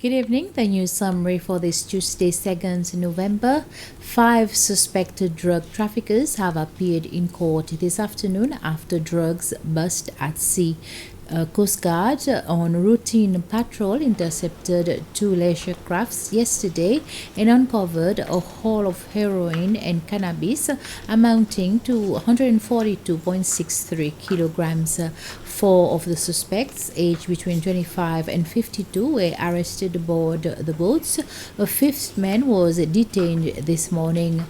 Good evening. The news summary for this Tuesday, 2nd November. 5 suspected drug traffickers have appeared in court this afternoon after drugs bust at sea. Coast Guard on routine patrol intercepted 2 leisure crafts yesterday and uncovered a haul of heroin and cannabis amounting to 142.63 kilograms. 4 of the suspects, aged between 25 and 52, were arrested aboard the boats. A 5th man was detained this morning.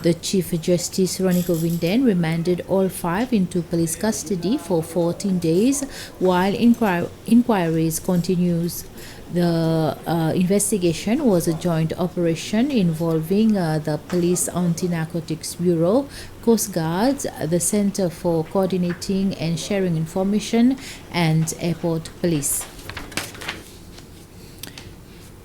The Chief Justice Ronnie Govinden remanded all 5 into police custody for 14 days while inquiries continues. The investigation was a joint operation involving the Police Anti-Narcotics Bureau, Coast Guard, the Center for Coordinating and Sharing Information, and Airport Police.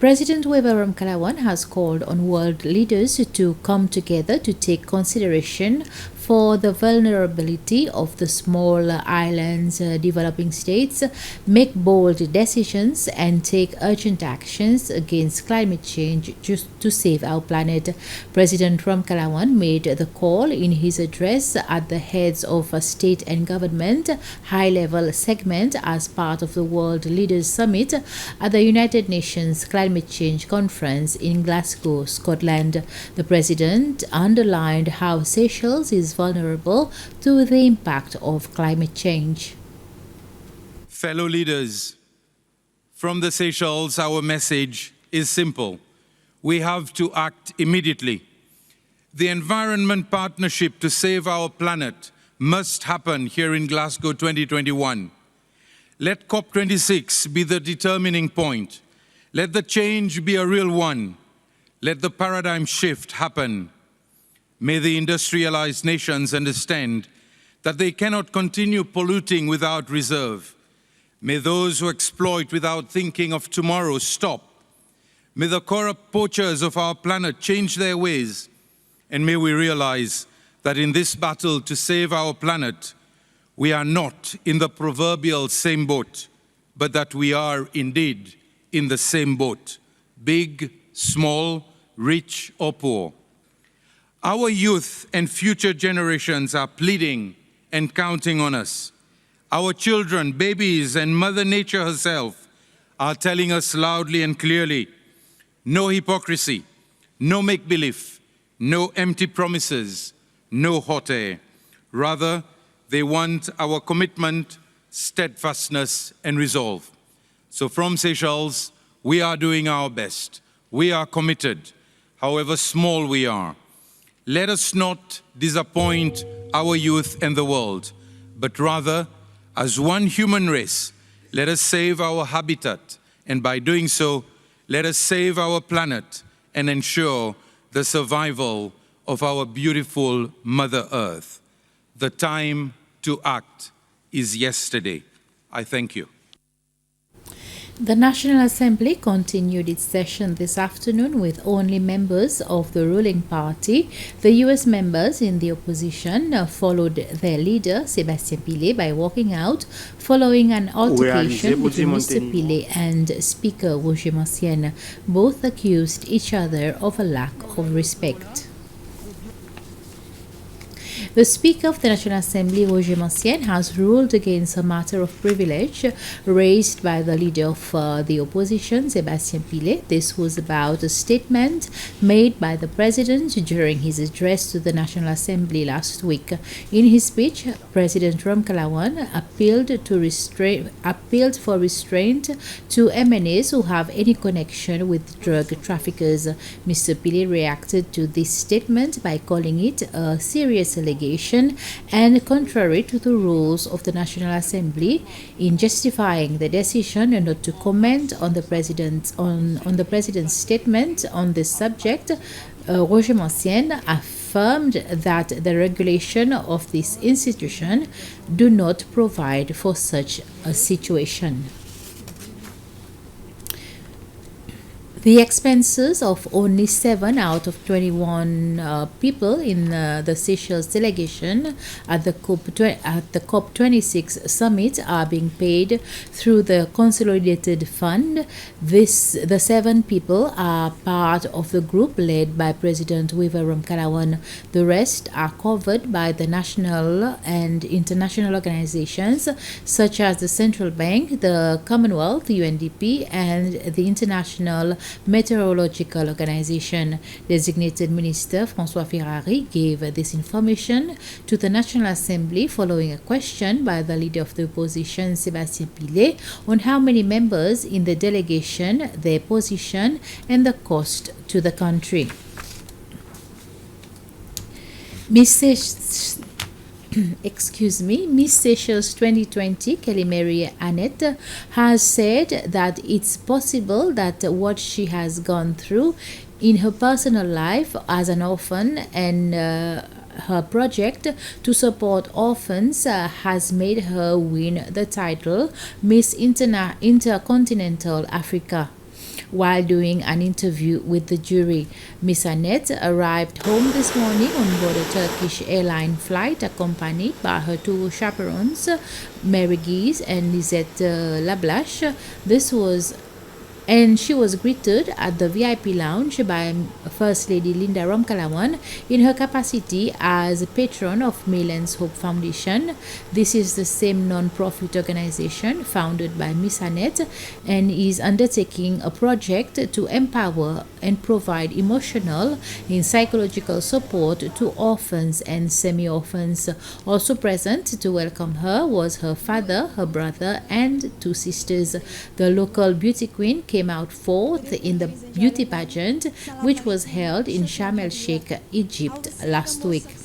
President Weva Ramkalawan has called on world leaders to come together to take consideration for the vulnerability of the small islands, developing states, make bold decisions and take urgent actions against climate change just to save our planet. President Ramkalawan made the call in his address at the heads of a state and government high-level segment as part of the World Leaders Summit at the United Nations Climate Change Conference in Glasgow, Scotland. The president underlined how Seychelles is vulnerable to the impact of climate change. Fellow leaders, from the Seychelles, our message is simple. We have to act immediately. The Environment Partnership to Save Our Planet must happen here in Glasgow 2021. Let COP26 be the determining point. Let the change be a real one. Let the paradigm shift happen. May the industrialized nations understand that they cannot continue polluting without reserve. May those who exploit without thinking of tomorrow stop. May the corrupt poachers of our planet change their ways. And may we realize that in this battle to save our planet, we are not in the proverbial same boat, but that we are indeed in the same boat, big, small, rich or poor. Our youth and future generations are pleading and counting on us. Our children, babies, and Mother Nature herself are telling us loudly and clearly, no hypocrisy, no make-believe, no empty promises, no hot air. Rather, they want our commitment, steadfastness, and resolve. So from Seychelles, we are doing our best. We are committed, however small we are. Let us not disappoint our youth and the world, but rather, as one human race, let us save our habitat, and by doing so, let us save our planet and ensure the survival of our beautiful Mother Earth. The time to act is yesterday. I thank you. The National Assembly continued its session this afternoon with only members of the ruling party. The US members in the opposition followed their leader, Sébastien Pillé, by walking out following an altercation between Mr. Pillé and Speaker Roger Mancienne. Both accused each other of a lack of respect. The Speaker of the National Assembly, Roger Mancienne, has ruled against a matter of privilege raised by the leader of the opposition, Sébastien Pillé. This was about a statement made by the President during his address to the National Assembly last week. In his speech, President Ramkalawan appealed for restraint to MNAs who have any connection with drug traffickers. Mr. Pillé reacted to this statement by calling it a serious allegation and contrary to the rules of the National Assembly. In justifying the decision not to comment on the president's statement on this subject, Roger Mancienne affirmed that the regulation of this institution do not provide for such a situation. The expenses of only 7 out of 21 people in the Seychelles delegation at the COP26 summit are being paid through the consolidated fund. The 7 people are part of the group led by President Wiverum Kalawan. The rest are covered by the national and international organizations such as the Central Bank, the Commonwealth, UNDP, and the International Meteorological Organization. Designated Minister François Ferrari gave this information to the National Assembly following a question by the leader of the opposition, Sébastien Pillet, on how many members in the delegation, their position, and the cost to the country. Miss Seychelles 2020, Kelly Mary Annette, has said that it's possible that what she has gone through in her personal life as an orphan and her project to support orphans has made her win the title Miss Intercontinental Africa. While doing an interview with the jury, Miss Annette arrived home this morning on board a Turkish airline flight accompanied by her two chaperones, Mary Gies and Lisette Lablache. She was greeted at the VIP lounge by First Lady Linda Ramkalawan in her capacity as patron of Maylands Hope Foundation. This is the same non-profit organization founded by Miss Annette and is undertaking a project to empower and provide emotional and psychological support to orphans and semi-orphans. Also present to welcome her was her father, her brother, and two sisters. The local beauty queen came out fourth in the beauty pageant, which was held in Sharm el-Sheikh, Egypt, last week.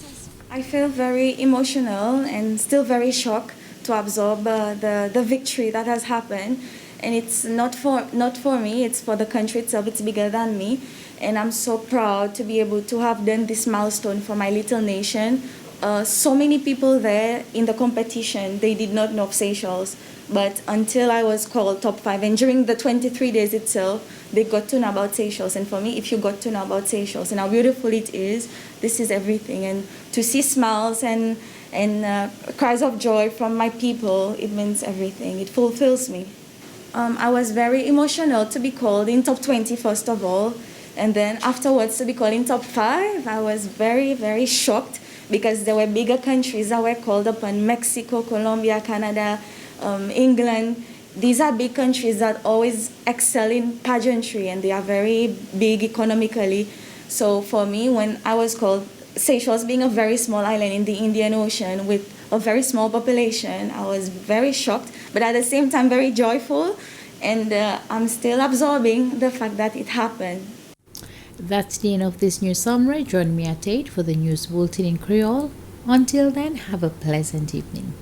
I feel very emotional and still very shocked to absorb the victory that has happened. And it's not for me, it's for the country itself, it's bigger than me. And I'm so proud to be able to have done this milestone for my little nation. So many people there in the competition, they did not know of Seychelles. But until I was called top 5, and during the 23 days itself, they got to know about Seychelles. And for me, if you got to know about Seychelles and how beautiful it is, this is everything. And to see smiles and cries of joy from my people, it means everything. It fulfills me. I was very emotional to be called in top 20, first of all. And then afterwards to be called in top 5, I was very, very shocked because there were bigger countries that were called upon: Mexico, Colombia, Canada, England. These are big countries that always excel in pageantry and they are very big economically. So for me, when I was called, Seychelles being a very small island in the Indian Ocean with a very small population, I was very shocked, but at the same time very joyful, and I'm still absorbing the fact that it happened. That's the end of this news summary. Join me at 8 for the news bulletin in Creole. Until then, have a pleasant evening.